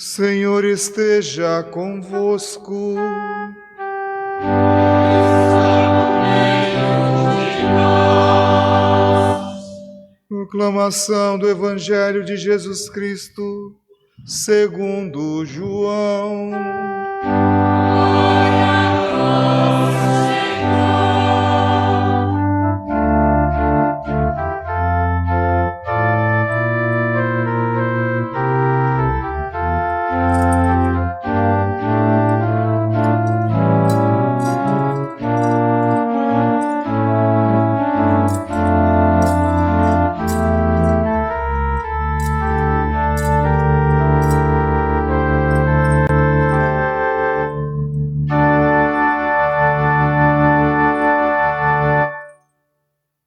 Senhor esteja convosco. Proclamação do Evangelho de Jesus Cristo, segundo João.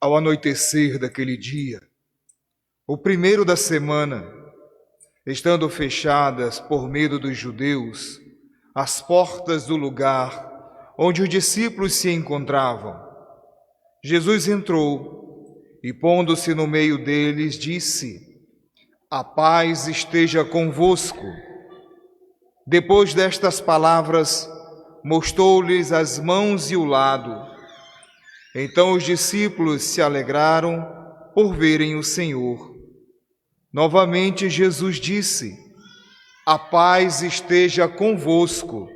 Ao anoitecer daquele dia, o primeiro da semana, estando fechadas por medo dos judeus as portas do lugar onde os discípulos se encontravam, Jesus entrou e, pondo-se no meio deles, disse: "A paz esteja convosco." Depois destas palavras, mostrou-lhes as mãos e o lado. Então os discípulos se alegraram por verem o Senhor. Novamente Jesus disse: "A paz esteja convosco.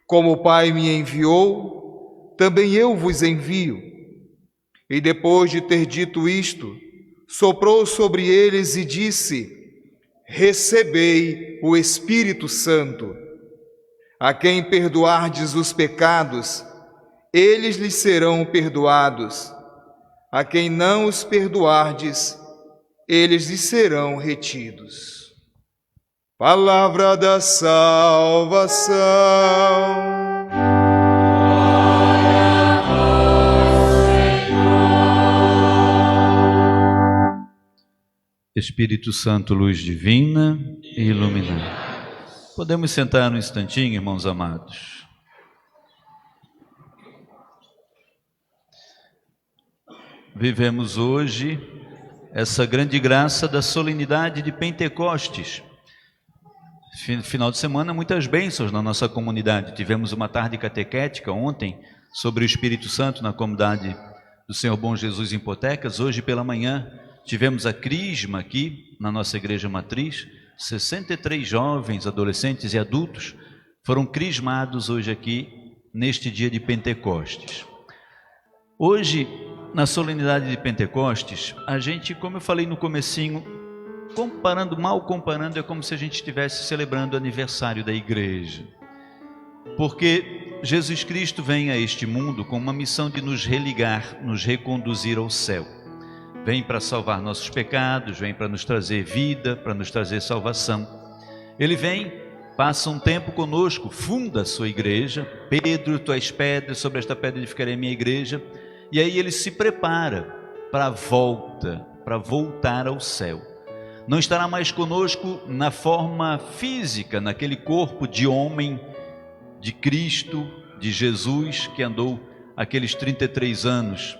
Como o Pai me enviou, também eu vos envio." E depois de ter dito isto, soprou sobre eles e disse: "Recebei o Espírito Santo. A quem perdoardes os pecados, eles lhes serão perdoados. A quem não os perdoardes, eles lhes serão retidos." Palavra da salvação. Glória ao Senhor. Espírito Santo, luz divina, iluminar. Podemos sentar um instantinho, irmãos amados. Vivemos hoje essa grande graça da solenidade de Pentecostes. Final de semana, muitas bênçãos na nossa comunidade. Tivemos uma tarde catequética ontem sobre o Espírito Santo na comunidade do Senhor Bom Jesus em Potecas. Hoje pela manhã tivemos a crisma aqui na nossa igreja matriz. 63 jovens, adolescentes e adultos foram crismados hoje aqui neste dia de Pentecostes. Hoje, na solenidade de Pentecostes, a gente, como eu falei no comecinho, mal comparando, é como se a gente estivesse celebrando o aniversário da igreja. Porque Jesus Cristo vem a este mundo com uma missão de nos religar, nos reconduzir ao céu. Vem para salvar nossos pecados, vem para nos trazer vida, para nos trazer salvação. Ele vem, passa um tempo conosco, funda a sua igreja. Pedro, tu és pedra, sobre esta pedra edificarei a minha igreja. E aí ele se prepara para a volta, para voltar ao céu. Não estará mais conosco na forma física, naquele corpo de homem, de Cristo, de Jesus, que andou aqueles 33 anos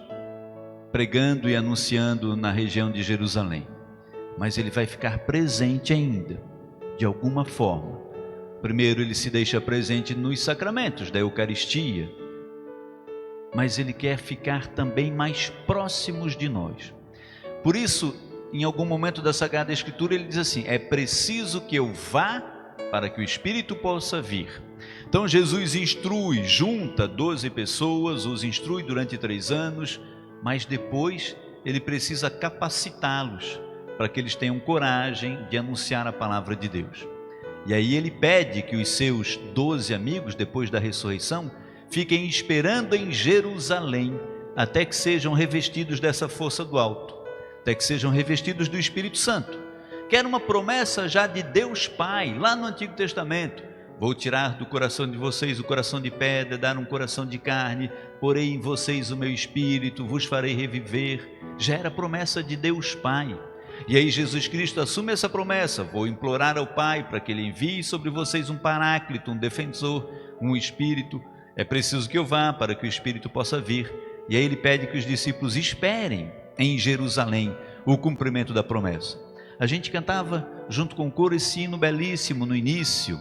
pregando e anunciando na região de Jerusalém. Mas ele vai ficar presente ainda, de alguma forma. Primeiro ele se deixa presente nos sacramentos da Eucaristia, mas ele quer ficar também mais próximos de nós. Por isso, em algum momento da Sagrada Escritura, ele diz assim: é preciso que eu vá para que o Espírito possa vir. Então Jesus instrui, junta 12 pessoas, os instrui durante 3 anos, mas depois ele precisa capacitá-los para que eles tenham coragem de anunciar a palavra de Deus. E aí ele pede que os seus 12 amigos, depois da ressurreição, fiquem esperando em Jerusalém, até que sejam revestidos dessa força do alto, até que sejam revestidos do Espírito Santo, que era uma promessa já de Deus Pai, lá no Antigo Testamento. Vou tirar do coração de vocês o coração de pedra, dar um coração de carne, porei em vocês o meu Espírito, vos farei reviver. Já era promessa de Deus Pai. E aí Jesus Cristo assume essa promessa: vou implorar ao Pai para que Ele envie sobre vocês um paráclito, um defensor, um Espírito. É preciso que eu vá para que o Espírito possa vir. E aí ele pede que os discípulos esperem em Jerusalém o cumprimento da promessa. A gente cantava junto com o coro esse hino belíssimo no início.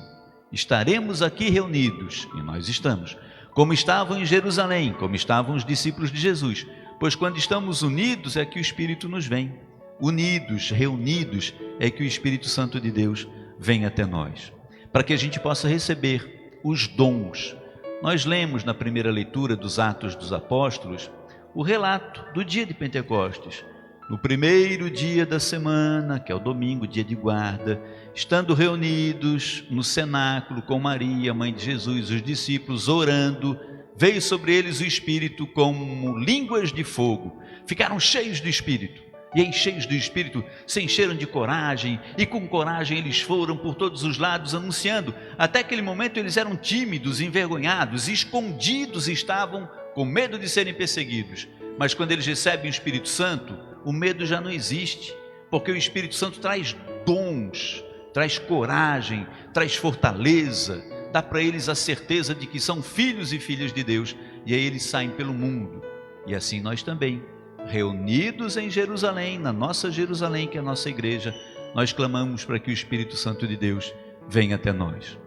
Estaremos aqui reunidos, e nós estamos, como estavam em Jerusalém, como estavam os discípulos de Jesus. Pois quando estamos unidos é que o Espírito nos vem. Unidos, reunidos, é que o Espírito Santo de Deus vem até nós, para que a gente possa receber os dons. Nós lemos na primeira leitura dos Atos dos Apóstolos o relato do dia de Pentecostes. No primeiro dia da semana, que é o domingo, dia de guarda, estando reunidos no cenáculo com Maria, mãe de Jesus, os discípulos, orando, veio sobre eles o Espírito como línguas de fogo. Ficaram cheios do Espírito. E aí, cheios do Espírito, se encheram de coragem, e com coragem eles foram por todos os lados anunciando. Até aquele momento eles eram tímidos, envergonhados, escondidos estavam, com medo de serem perseguidos. Mas quando eles recebem o Espírito Santo, o medo já não existe, porque o Espírito Santo traz dons, traz coragem, traz fortaleza, dá para eles a certeza de que são filhos e filhas de Deus, e aí eles saem pelo mundo. E assim nós também, reunidos em Jerusalém, na nossa Jerusalém, que é a nossa igreja, nós clamamos para que o Espírito Santo de Deus venha até nós.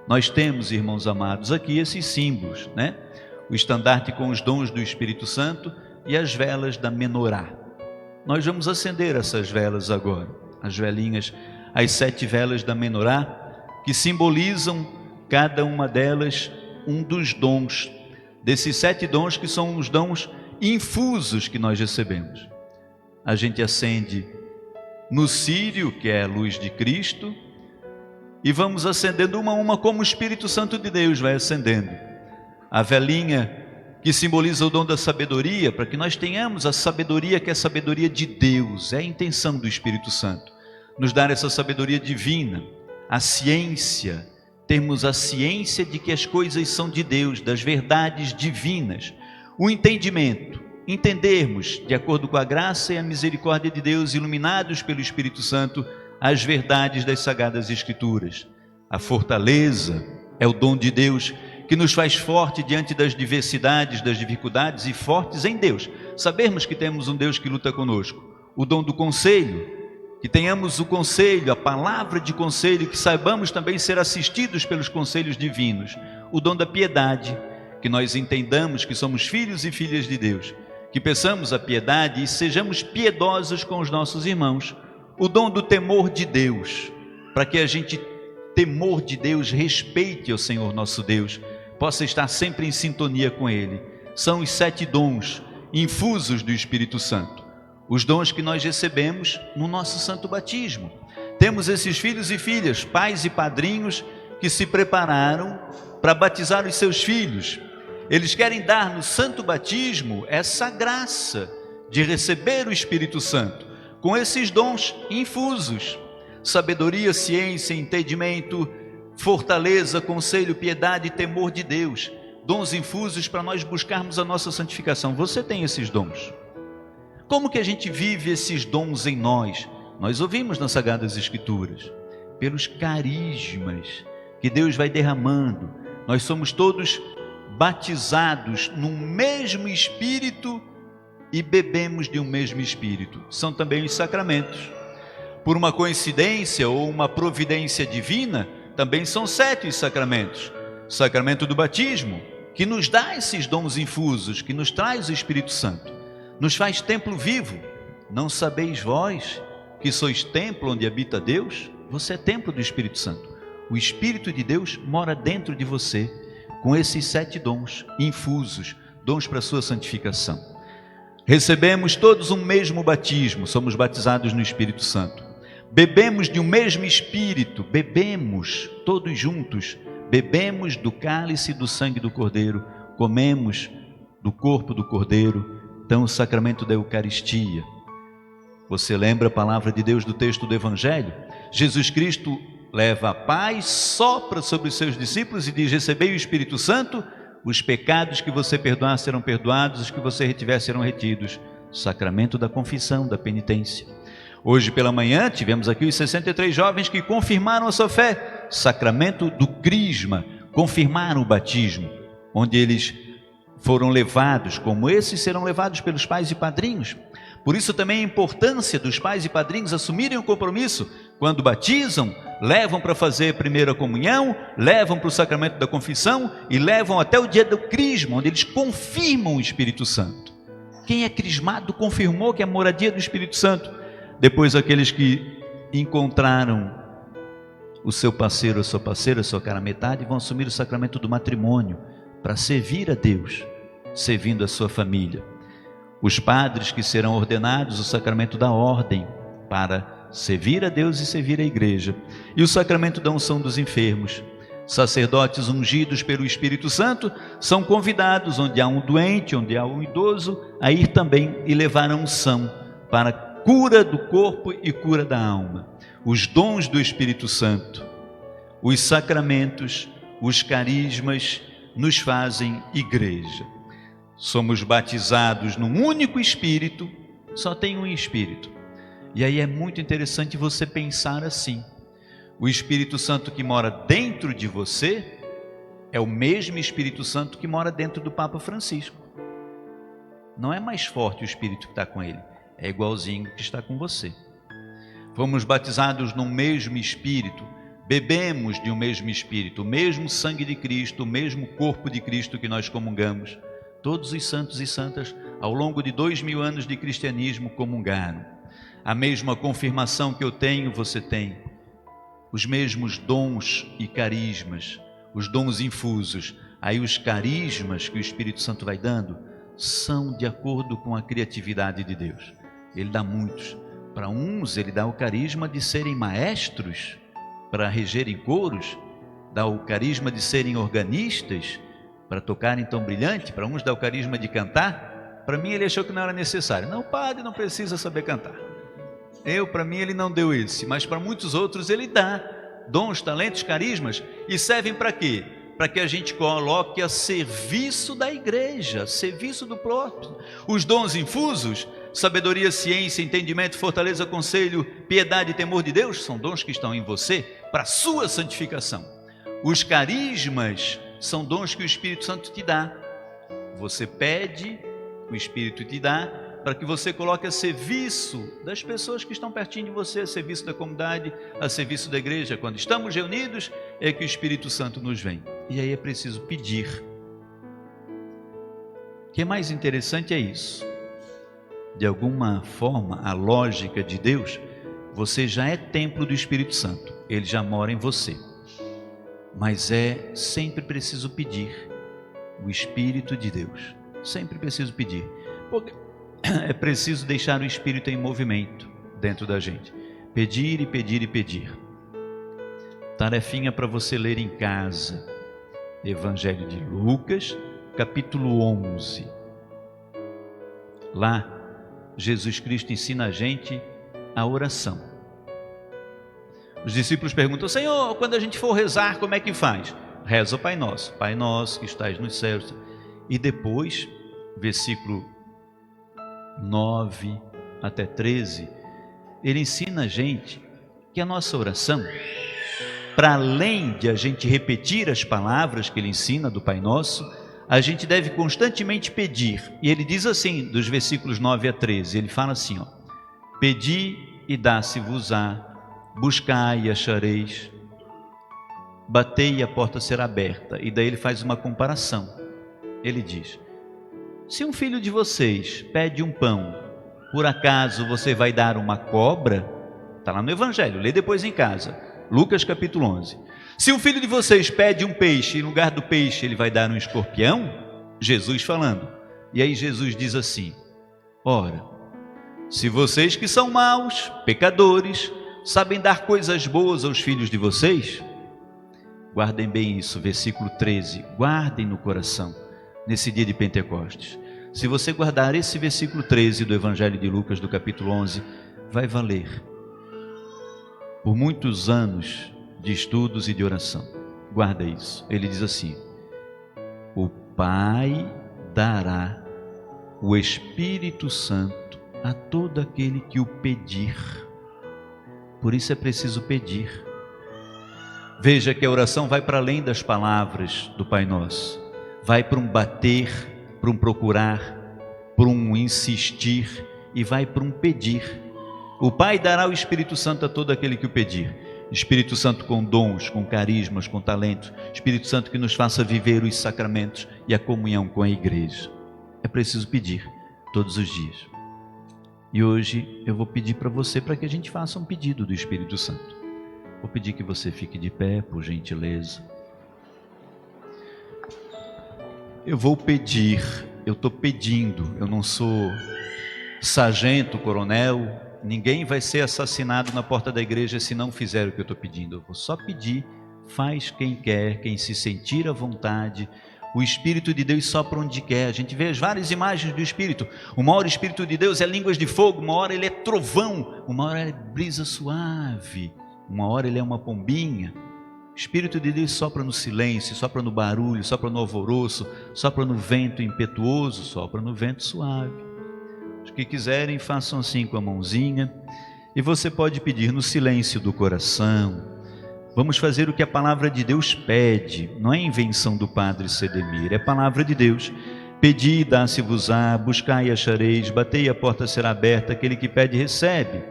Nós temos, irmãos amados, aqui esses símbolos, né? O estandarte com os dons do Espírito Santo e as velas da menorá. Nós vamos acender essas velas agora, as velinhas, as 7 velas da menorá, que simbolizam cada uma delas um dos dons, desses 7 dons que são os dons infusos que nós recebemos. A gente acende no círio, que é a luz de Cristo, e vamos acendendo uma a uma como o Espírito Santo de Deus vai acendendo. A velinha que simboliza o dom da sabedoria, para que nós tenhamos a sabedoria que é a sabedoria de Deus, é a intenção do Espírito Santo, nos dar essa sabedoria divina, a ciência, termos a ciência de que as coisas são de Deus, das verdades divinas, o entendimento, entendermos, de acordo com a graça e a misericórdia de Deus, iluminados pelo Espírito Santo, as verdades das Sagradas Escrituras. A fortaleza é o dom de Deus, que nos faz forte diante das diversidades, das dificuldades, e fortes em Deus. Sabermos que temos um Deus que luta conosco. O dom do conselho, que tenhamos o conselho, a palavra de conselho, que saibamos também ser assistidos pelos conselhos divinos. O dom da piedade, que nós entendamos que somos filhos e filhas de Deus, que peçamos a piedade e sejamos piedosos com os nossos irmãos. O dom do temor de Deus, para que a gente, temor de Deus, respeite ao Senhor nosso Deus, possa estar sempre em sintonia com Ele. São os 7 dons infusos do Espírito Santo, os dons que nós recebemos no nosso santo batismo. Temos esses filhos e filhas, pais e padrinhos, que se prepararam para batizar os seus filhos. Eles querem dar no santo batismo essa graça de receber o Espírito Santo, com esses dons infusos: sabedoria, ciência, entendimento, fortaleza, conselho, piedade e temor de Deus. Dons infusos para nós buscarmos a nossa santificação. Você tem esses dons? Como que a gente vive esses dons em nós? Nós ouvimos nas Sagradas Escrituras, pelos carismas que Deus vai derramando. Nós somos todos batizados no mesmo Espírito e bebemos de um mesmo Espírito. São também os sacramentos. Por uma coincidência ou uma providência divina, também são 7 os sacramentos. O sacramento do batismo, que nos dá esses dons infusos, que nos traz o Espírito Santo, nos faz templo vivo. Não sabeis vós que sois templo onde habita Deus? Você é templo do Espírito Santo. O Espírito de Deus mora dentro de você, com esses 7 dons infusos, dons para a sua santificação. Recebemos todos um mesmo batismo, somos batizados no Espírito Santo. Bebemos de um mesmo Espírito, bebemos todos juntos, bebemos do cálice do sangue do Cordeiro, comemos do corpo do Cordeiro. Então, o sacramento da Eucaristia. Você lembra a palavra de Deus do texto do Evangelho? Jesus Cristo leva a paz, sopra sobre os seus discípulos e diz: recebei o Espírito Santo, os pecados que você perdoar serão perdoados, os que você retiver serão retidos. Sacramento da confissão, da penitência. Hoje pela manhã tivemos aqui os 63 jovens que confirmaram a sua fé. Sacramento do crisma, confirmaram o batismo, onde eles foram levados, como esses serão levados pelos pais e padrinhos, Por isso também a importância dos pais e padrinhos assumirem o compromisso. Quando batizam, levam para fazer a primeira comunhão, levam para o sacramento da confissão e levam até o dia do crisma, onde eles confirmam o Espírito Santo. Quem é crismado confirmou que é a moradia do Espírito Santo. Depois aqueles que encontraram o seu parceiro, a sua parceira, a sua cara metade, vão assumir o sacramento do matrimônio para servir a Deus, servindo a sua família. Os padres que serão ordenados o sacramento da ordem para servir a Deus e servir a igreja. E o sacramento da unção dos enfermos. Sacerdotes ungidos pelo Espírito Santo são convidados, onde há um doente, onde há um idoso, a ir também e levar a unção para cura do corpo e cura da alma. Os dons do Espírito Santo, os sacramentos, os carismas nos fazem igreja. Somos batizados num único Espírito, só tem um Espírito. E aí é muito interessante você pensar assim: o Espírito Santo que mora dentro de você é o mesmo Espírito Santo que mora dentro do Papa Francisco. Não é mais forte o Espírito que está com ele, é igualzinho que está com você. Fomos batizados num mesmo Espírito, bebemos de um mesmo Espírito, o mesmo sangue de Cristo, o mesmo corpo de Cristo que nós comungamos. Todos os santos e santas, ao longo de 2000 anos de cristianismo, comungaram. A mesma confirmação que eu tenho, você tem. Os mesmos dons e carismas, os dons infusos. Aí os carismas que o Espírito Santo vai dando são de acordo com a criatividade de Deus. Ele dá muitos. Para uns ele dá o carisma de serem maestros, para regerem coros, dá o carisma de serem organistas, para tocarem tão brilhante. Para uns dá o carisma de cantar. Para mim ele achou que não era necessário. Não, o padre não precisa saber cantar. Para mim ele não deu esse, mas para muitos outros ele dá dons, talentos, carismas. E servem para quê? Para que a gente coloque a serviço da igreja, serviço do próprio. Os dons infusos, sabedoria, ciência, entendimento, fortaleza, conselho, piedade e temor de Deus, são dons que estão em você para a sua santificação. Os carismas são dons que o Espírito Santo te dá. Você pede, o Espírito te dá, para que você coloque a serviço das pessoas que estão pertinho de você, a serviço da comunidade, a serviço da igreja. Quando estamos reunidos, é que o Espírito Santo nos vem. E aí é preciso pedir. O que é mais interessante é isso. De alguma forma, a lógica de Deus, você já é templo do Espírito Santo. Ele já mora em você. Mas é sempre preciso pedir o Espírito de Deus. Sempre preciso pedir. Porque é preciso deixar o Espírito em movimento dentro da gente. Pedir e pedir e pedir. Tarefinha para você ler em casa. Evangelho de Lucas, capítulo 11. Lá, Jesus Cristo ensina a gente a oração. Os discípulos perguntam: Senhor, quando a gente for rezar, como é que faz? Reza o Pai Nosso que estás nos céus. E depois, versículo 9 até 13, ele ensina a gente que a nossa oração, para além de a gente repetir as palavras que ele ensina do Pai Nosso, a gente deve constantemente pedir. E ele diz assim, dos versículos 9 a 13, ele fala assim, ó: pedi e dá-se-vos-á, buscai e achareis, batei e a porta será aberta. E daí ele faz uma comparação. Ele diz: se um filho de vocês pede um pão, por acaso você vai dar uma cobra? Está lá no Evangelho, lê depois em casa, Lucas capítulo 11. Se um filho de vocês pede um peixe, em lugar do peixe ele vai dar um escorpião? Jesus falando. E aí Jesus diz assim: ora, se vocês que são maus, pecadores, sabem dar coisas boas aos filhos de vocês, guardem bem isso, versículo 13, guardem no coração, nesse dia de Pentecostes. Se você guardar esse versículo 13 do Evangelho de Lucas, do capítulo 11, vai valer por muitos anos de estudos e de oração. Guarda isso. Ele diz assim: o Pai dará o Espírito Santo a todo aquele que o pedir. Por isso é preciso pedir. Veja que a oração vai para além das palavras do Pai Nosso. Vai para um bater, para um procurar, para um insistir e vai para um pedir. O Pai dará o Espírito Santo a todo aquele que o pedir. Espírito Santo com dons, com carismas, com talentos. Espírito Santo que nos faça viver os sacramentos e a comunhão com a igreja. É preciso pedir todos os dias. E hoje eu vou pedir para você, para que a gente faça um pedido do Espírito Santo. Vou pedir que você fique de pé, por gentileza. Eu vou pedir, eu estou pedindo, eu não sou sargento, coronel, ninguém vai ser assassinado na porta da igreja se não fizer o que eu estou pedindo. Eu vou só pedir, faz quem quer, quem se sentir à vontade. O Espírito de Deus sopra onde quer. A gente vê as várias imagens do Espírito. Uma hora o Espírito de Deus é línguas de fogo, uma hora ele é trovão, uma hora é brisa suave, uma hora ele é uma pombinha. O Espírito de Deus sopra no silêncio, sopra no barulho, sopra no alvoroço, sopra no vento impetuoso, sopra no vento suave. Os que quiserem, façam assim com a mãozinha. E você pode pedir no silêncio do coração. Vamos fazer o que a palavra de Deus pede. Não é invenção do padre Sedemir, é palavra de Deus. Pedi e dá-se-vos-á, buscai e achareis, batei e a porta será aberta, aquele que pede recebe.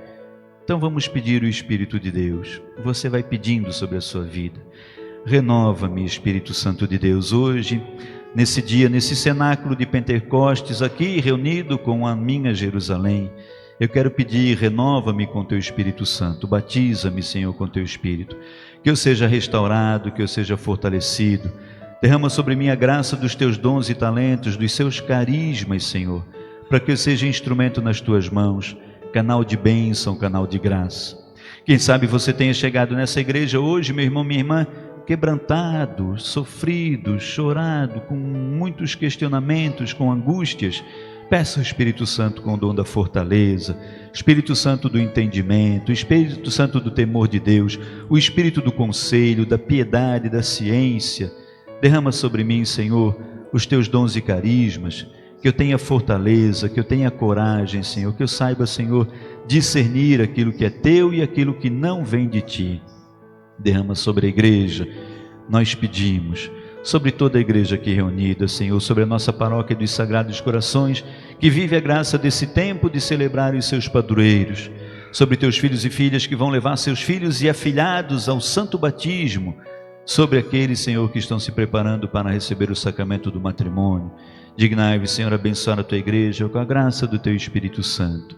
Então vamos pedir o Espírito de Deus. Você vai pedindo sobre a sua vida. Renova-me, Espírito Santo de Deus, hoje, nesse dia, nesse cenáculo de Pentecostes, aqui reunido com a minha Jerusalém. Eu quero pedir, renova-me com teu Espírito Santo, batiza-me, Senhor, com teu Espírito, que eu seja restaurado, que eu seja fortalecido. Derrama sobre mim a graça dos teus dons e talentos, dos seus carismas, Senhor, para que eu seja instrumento nas tuas mãos, canal de bênção, canal de graça. Quem sabe você tenha chegado nessa igreja hoje, meu irmão, minha irmã, quebrantado, sofrido, chorado, com muitos questionamentos, com angústias. Peça ao Espírito Santo com o dom da fortaleza, Espírito Santo do entendimento, Espírito Santo do temor de Deus, o Espírito do conselho, da piedade, da ciência. Derrama sobre mim, Senhor, os teus dons e carismas, que eu tenha fortaleza, que eu tenha coragem, Senhor, que eu saiba, Senhor, discernir aquilo que é teu e aquilo que não vem de ti. Derrama sobre a igreja, nós pedimos, sobre toda a igreja aqui reunida, Senhor, sobre a nossa paróquia dos Sagrados Corações, que vive a graça desse tempo de celebrar os seus padroeiros, sobre teus filhos e filhas que vão levar seus filhos e afilhados ao santo batismo, sobre aqueles, Senhor, que estão se preparando para receber o sacramento do matrimônio. Dignai-vos, Senhor, abençoar a tua igreja com a graça do teu Espírito Santo.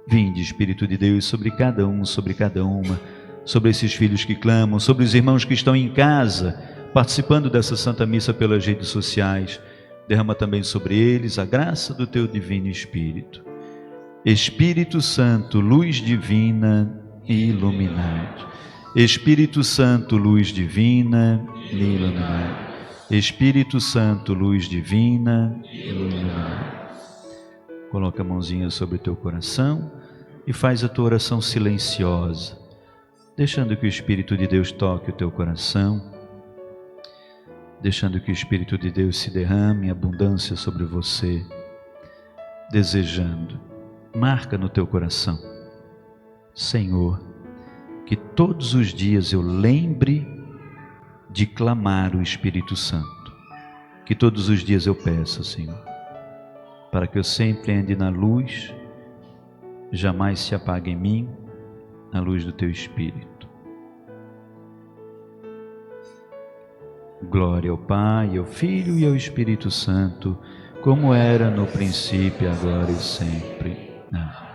Vinde, Espírito de Deus, sobre cada um, sobre cada uma, sobre esses filhos que clamam, sobre os irmãos que estão em casa, participando dessa Santa Missa pelas redes sociais. Derrama também sobre eles a graça do teu divino Espírito. Espírito Santo, luz divina, iluminai. Espírito Santo, luz divina, iluminai. Espírito Santo, luz divina, iluminai. Coloca a mãozinha sobre o teu coração e faz a tua oração silenciosa, deixando que o Espírito de Deus toque o teu coração, deixando que o Espírito de Deus se derrame em abundância sobre você, desejando, marca no teu coração: Senhor, que todos os dias eu lembre de clamar o Espírito Santo, que todos os dias eu peça, Senhor, para que eu sempre ande na luz, jamais se apague em mim a luz do teu Espírito. Glória ao Pai, ao Filho e ao Espírito Santo, como era no princípio, agora e sempre. Amém.